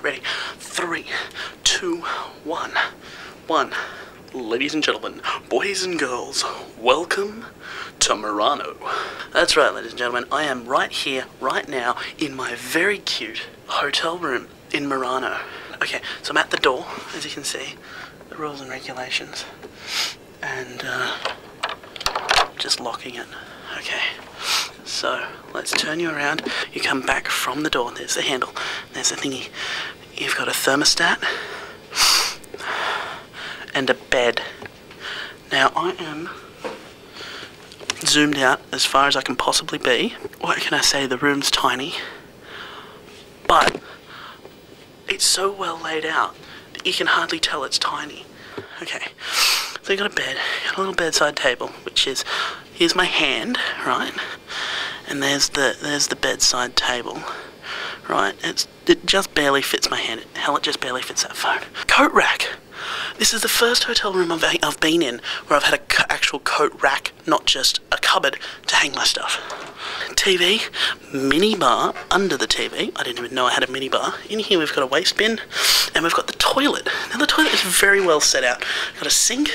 ready? 3, 2, 1. 1. Ladies and gentlemen, boys and girls, welcome to Murano. That's right, ladies and gentlemen, I am right here, right now, in my very cute hotel room in Murano. Okay, so I'm at the door, as you can see, the rules and regulations, and just locking it. Okay, so let's turn you around. You come back from the door, there's the handle, there's the thingy. You've got a thermostat and a bed. Now I am zoomed out as far as I can possibly be. What can I say, the room's tiny, but it's so well laid out that you can hardly tell it's tiny. Okay, so you got a bed, got a little bedside table, which is, here's my hand, right, and there's the bedside table, right. It just barely fits my hand. Hell, it just barely fits that phone. Coat rack. This is the first hotel room I've been in where I've had an actual coat rack, not just a cupboard to hang my stuff. TV, mini bar under the TV. I didn't even know I had a mini bar. In here we've got a waste bin, and we've got the toilet. Now the toilet is very well set out. Got a sink.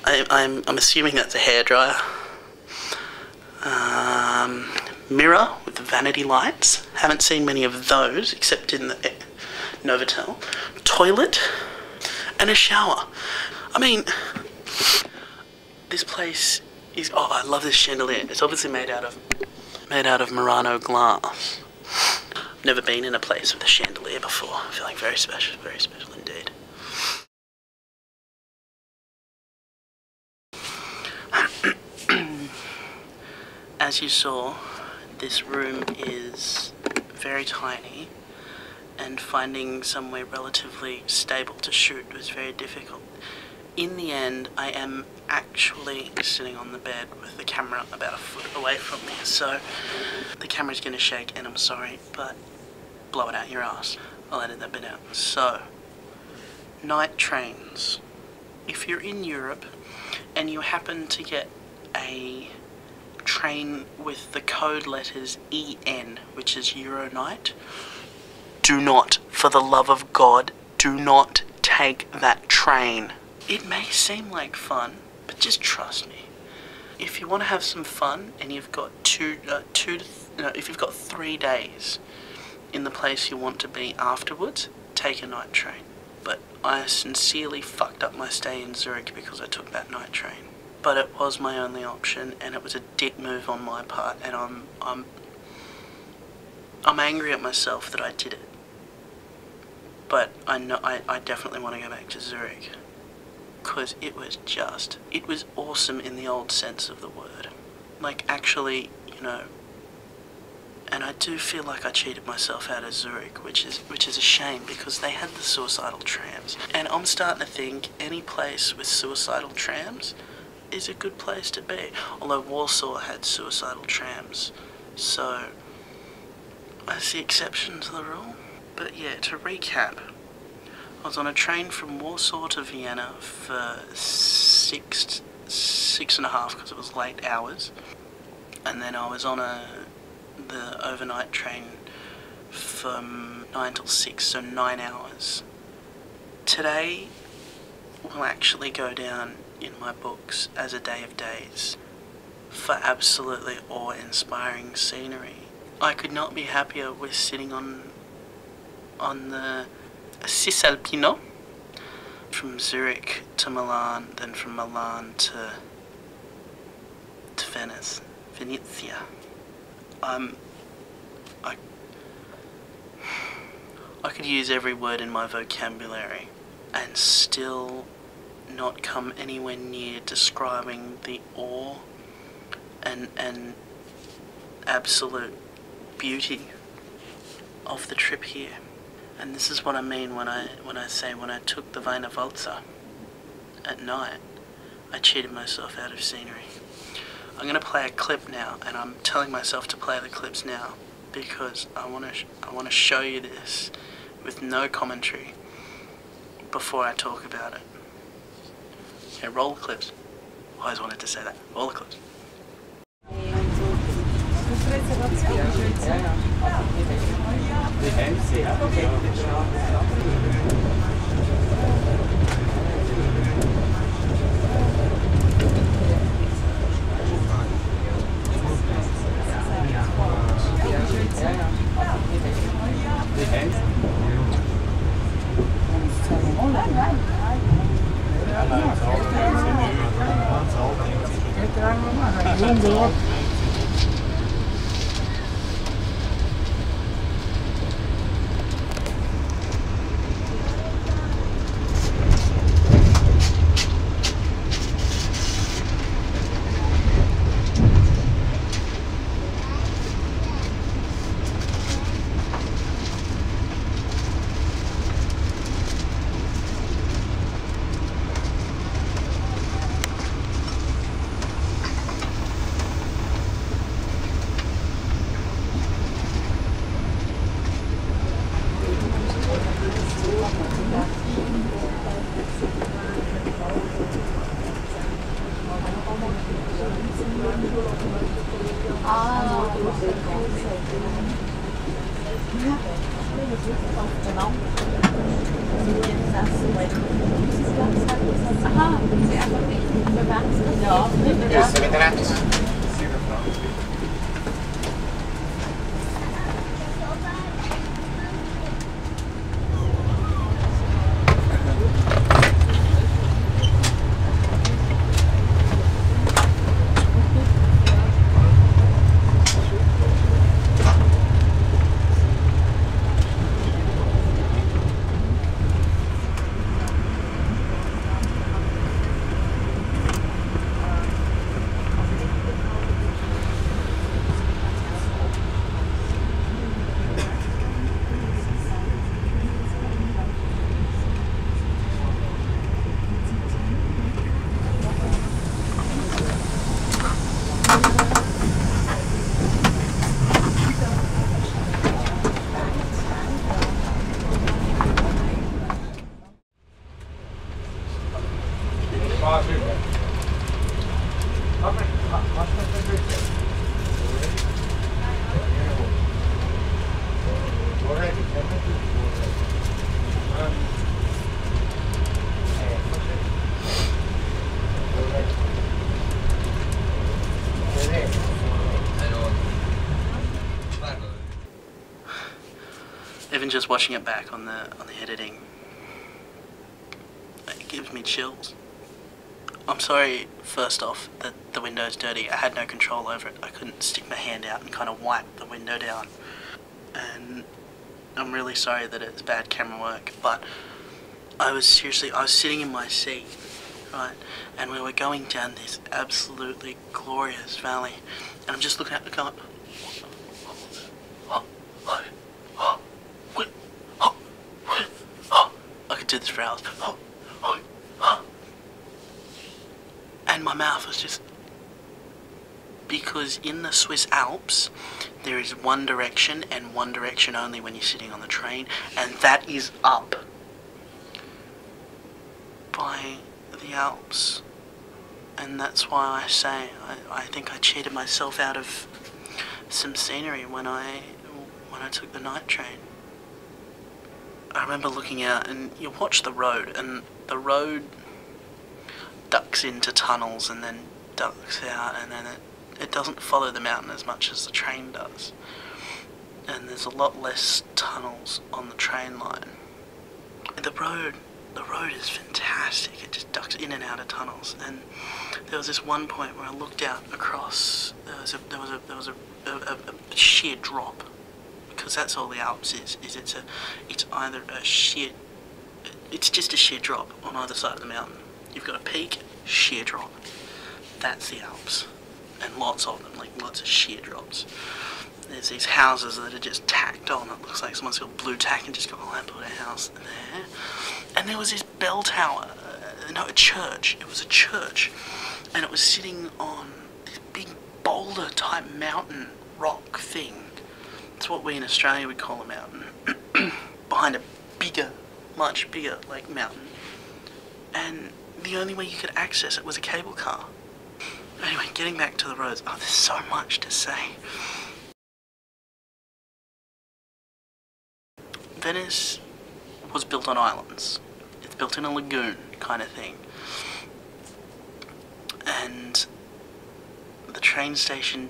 I'm assuming that's a hairdryer. Mirror with the vanity lights. Haven't seen many of those except in the Novotel. Toilet and a shower. I mean, this place is, oh, I love this chandelier. It's obviously made out of Murano glass. Never been in a place with a chandelier before. I feel like very special indeed. As you saw, this room is very tiny, and finding somewhere relatively stable to shoot was very difficult. In the end, I am actually sitting on the bed with the camera about a foot away from me, so the camera's gonna shake, and I'm sorry, but blow it out your ass. I'll edit that bit out. So, night trains. If you're in Europe and you happen to get a train with the code letters EN, which is Euronight, do not, for the love of God, do not take that train. It may seem like fun, but just trust me. If you want to have some fun and you've got if you've got 3 days in the place you want to be afterwards, take a night train. But I sincerely fucked up my stay in Zurich because I took that night train. But it was my only option, and it was a dick move on my part, and I'm angry at myself that I did it. But I know I definitely want to go back to Zurich, because it was awesome in the old sense of the word. Like, actually, you know, and I do feel like I cheated myself out of Zurich, which is a shame, because they had the suicidal trams, and I'm starting to think any place with suicidal trams is a good place to be. Although Warsaw had suicidal trams, so that's the exception to the rule. But yeah, to recap, I was on a train from Warsaw to Vienna for six and a half, because it was late hours, and then I was on the overnight train from 9 till 6, so 9 hours. Today will actually go down in my books as a day of days for absolutely awe-inspiring scenery. I could not be happier with sitting on the Cisalpino from Zurich to Milan, then from Milan to Venice, Venezia. I could use every word in my vocabulary and still not come anywhere near describing the awe and absolute beauty of the trip here. And this is what I mean when I say when I took the Wiener Walzer at night, I cheated myself out of scenery. I'm gonna play a clip now, and I'm telling myself to play the clips now because I wanna show you this with no commentary before I talk about it. Okay, roll the clips. I always wanted to say that. Roll the clips. Even just watching it back on the editing, it gives me chills. I'm sorry, first off, that the window's dirty. I had no control over it. I couldn't stick my hand out and kind of wipe the window down. And I'm really sorry that it's bad camera work, but I was sitting in my seat, right, and we were going down this absolutely glorious valley, and I'm just looking at the car. I could do this for hours. And my mouth was just... Because in the Swiss Alps, there is one direction and one direction only when you're sitting on the train, and that is up. By the Alps. And that's why I say I think I cheated myself out of some scenery when I took the night train. I remember looking out, and you watch the road, and the road ducks into tunnels and then ducks out, and then it doesn't follow the mountain as much as the train does. And there's a lot less tunnels on the train line. The road is fantastic. It just ducks in and out of tunnels. And there was this one point where I looked out across. There was a sheer drop, because that's all the Alps is. It's either a sheer. It's just a sheer drop on either side of the mountain. You've got a peak, sheer drop. That's the Alps, and lots of them, like lots of sheer drops. There's these houses that are just tacked on. It looks like someone's got blue tack and just gone, oh, I put a house there. And there was this bell tower, no, a church. It was a church, and it was sitting on this big boulder type mountain rock thing. That's what we in Australia would call a mountain. Behind a bigger, much bigger, like, mountain. And the only way you could access it was a cable car. Anyway, getting back to the roads. Oh, there's so much to say. Venice was built on islands. It's built in a lagoon kind of thing. And the train station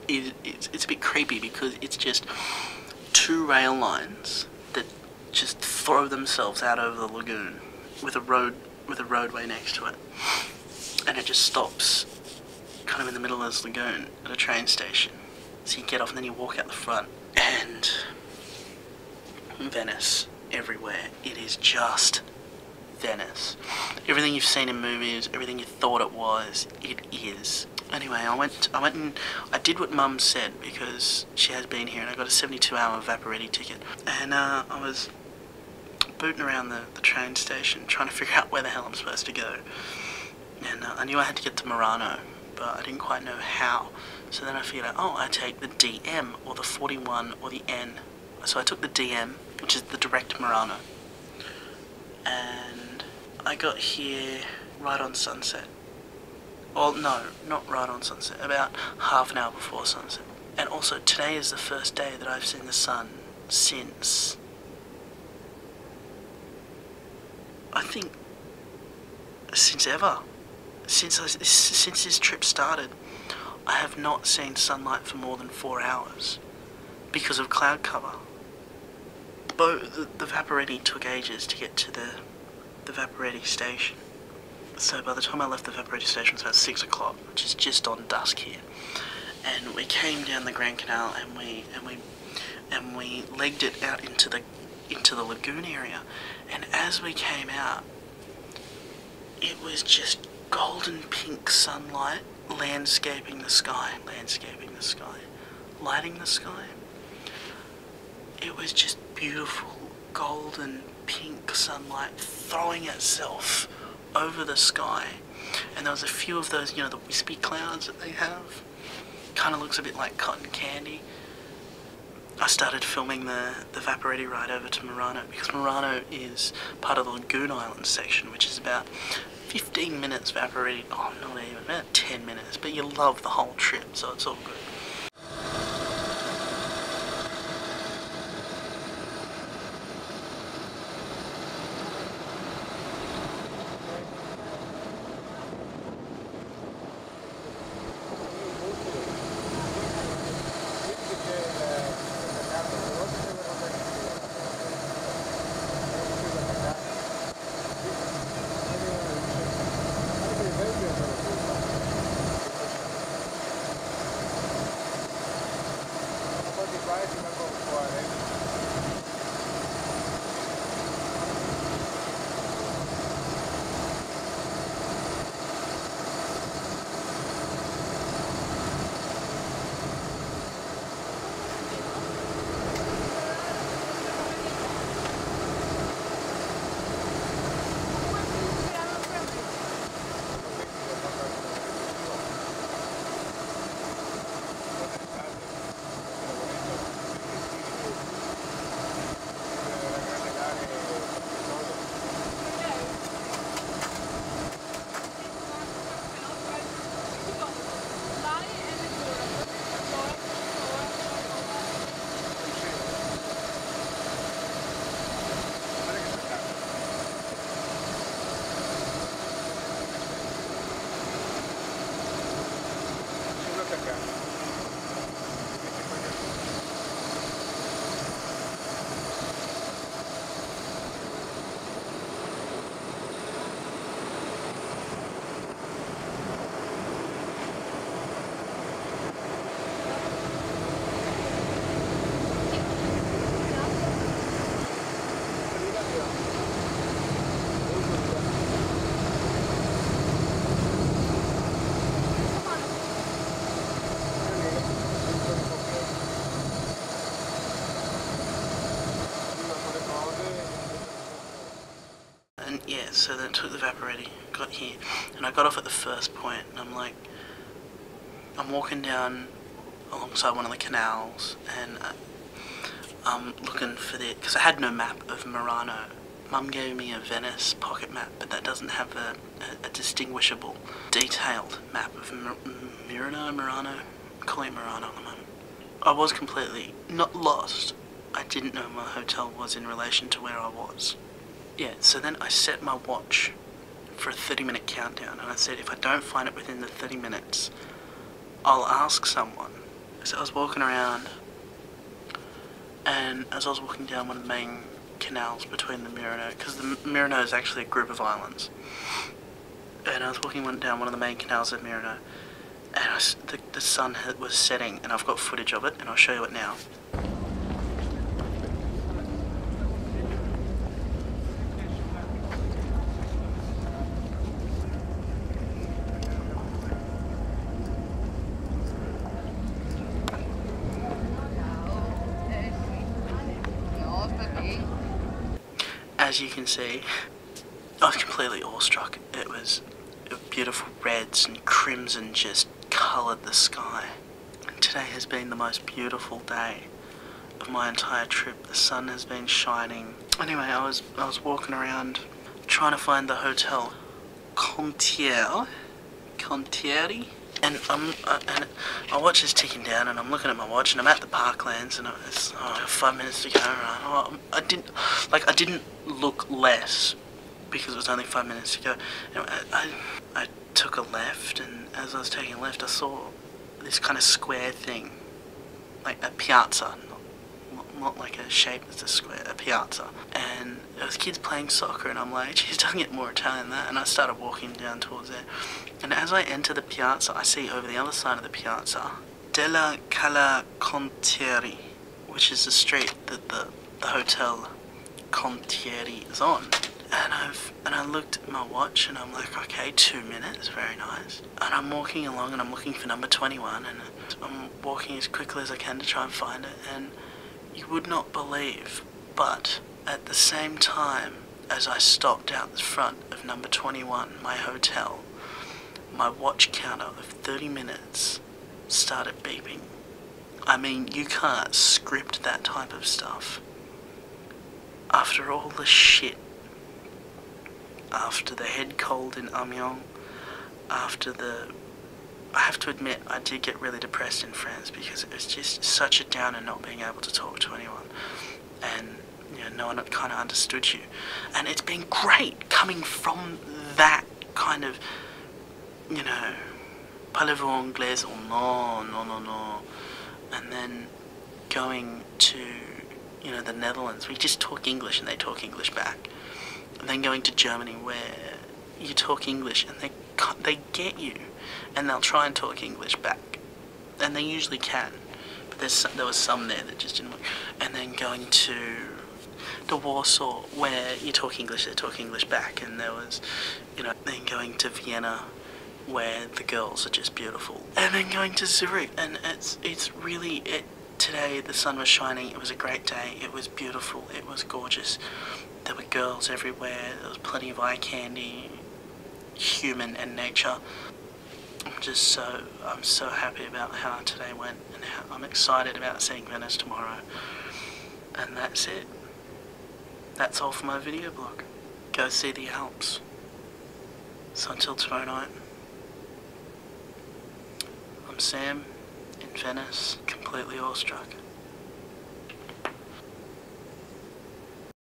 it's a bit creepy because it's just two rail lines that just throw themselves out over the lagoon with a roadway next to it, and it just stops kind of in the middle of this lagoon at a train station. So you get off and then you walk out the front, and Venice everywhere. It is just Venice. Everything you've seen in movies, everything you thought it was, it is. Anyway, I went and I did what Mum said because she has been here, and I got a 72-hour Vaporetti ticket. And I was booting around the train station trying to figure out where the hell I'm supposed to go. And I knew I had to get to Murano, but I didn't quite know how. So then I figured out, I take the DM or the 41 or the N. So I took the DM, which is the direct Murano. And I got here right on sunset. Well, no, not right on sunset, about half an hour before sunset. And also, today is the first day that I've seen the sun since, I think, since ever. Since this trip started, I have not seen sunlight for more than 4 hours because of cloud cover. The Vaporetti took ages to get to the Vaporetti station. So by the time I left the Vaporetti station, it was about 6 o'clock, which is just on dusk here. And we came down the Grand Canal and we legged it out into the lagoon area. And as we came out, it was just golden pink sunlight landscaping the sky, lighting the sky. It was just beautiful golden pink sunlight throwing itself over the sky, and there was a few of those, the wispy clouds that they have. Kind of looks a bit like cotton candy. I started filming the Vaporetti ride over to Murano because Murano is part of the Lagoon Island section, which is about 15 minutes Vaporetti. Oh, not even, about 10 minutes, but you love the whole trip, so it's all good. And yeah, so then I took the Vaporetti, got here, and I got off at the first point, and I'm walking down alongside one of the canals, and I'm looking for because I had no map of Murano. Mum gave me a Venice pocket map, but that doesn't have a distinguishable, detailed map of Murano. I'm calling it Murano at the moment. I was completely, not lost, I didn't know my hotel was in relation to where I was. Yeah, so then I set my watch for a 30-minute countdown, and I said if I don't find it within the 30 minutes, I'll ask someone. So I was walking around, and as I was walking down one of the main canals between the Mirano, because the Mirano is actually a group of islands, and I was walking down one of the main canals of Mirano, and the sun was setting, and I've got footage of it, and I'll show you it now. As you can see, I was completely awestruck. It was beautiful reds and crimson just coloured the sky. And today has been the most beautiful day of my entire trip. The sun has been shining. Anyway, I was walking around trying to find the hotel Contieri, and I watch this ticking down, and I'm looking at my watch, and I'm at the Parklands, and it's 5 minutes to go. Right? I didn't look less because it was only 5 minutes to go. And I took a left, and as I was taking a left, I saw this kind of square thing, like a piazza, not like a shape that's a square, a piazza. And there was kids playing soccer, and I'm like, geez, doesn't get more Italian than that. And I started walking down towards there. And as I enter the piazza, I see over the other side of the piazza, Della Cala Contieri, which is the street that the hotel Contieri is on. And I looked at my watch, and I'm like, okay, 2 minutes, very nice. And I'm walking along, and I'm looking for number 21, and I'm walking as quickly as I can to try and find it. And you would not believe, but at the same time as I stopped out the front of number 21, my hotel, my watch counter of 30 minutes started beeping. I mean, you can't script that type of stuff. After all the shit, after the head cold in Amiens, I have to admit, I did get really depressed in France because it was just such a downer not being able to talk to anyone. And, you know, no one kind of understood you. And it's been great coming from that kind of, you know, parlez-vous anglais? Oh no. And then going to, you know, the Netherlands, we just talk English and they talk English back. And then going to Germany where you talk English and they get you, and they'll try and talk English back, and they usually can, but there was some there that just didn't work. And then going to the Warsaw where you talk English, they talk English back, and there was, you know, then going to Vienna where the girls are just beautiful, and then going to Zurich, and it's really, today the sun was shining, it was a great day, it was beautiful, it was gorgeous, there were girls everywhere, there was plenty of eye candy, human and nature. I'm so happy about how today went, and how I'm excited about seeing Venice tomorrow. And that's it. That's all for my video blog. Go see the Alps. So until tomorrow night, I'm Sam in Venice, completely awestruck.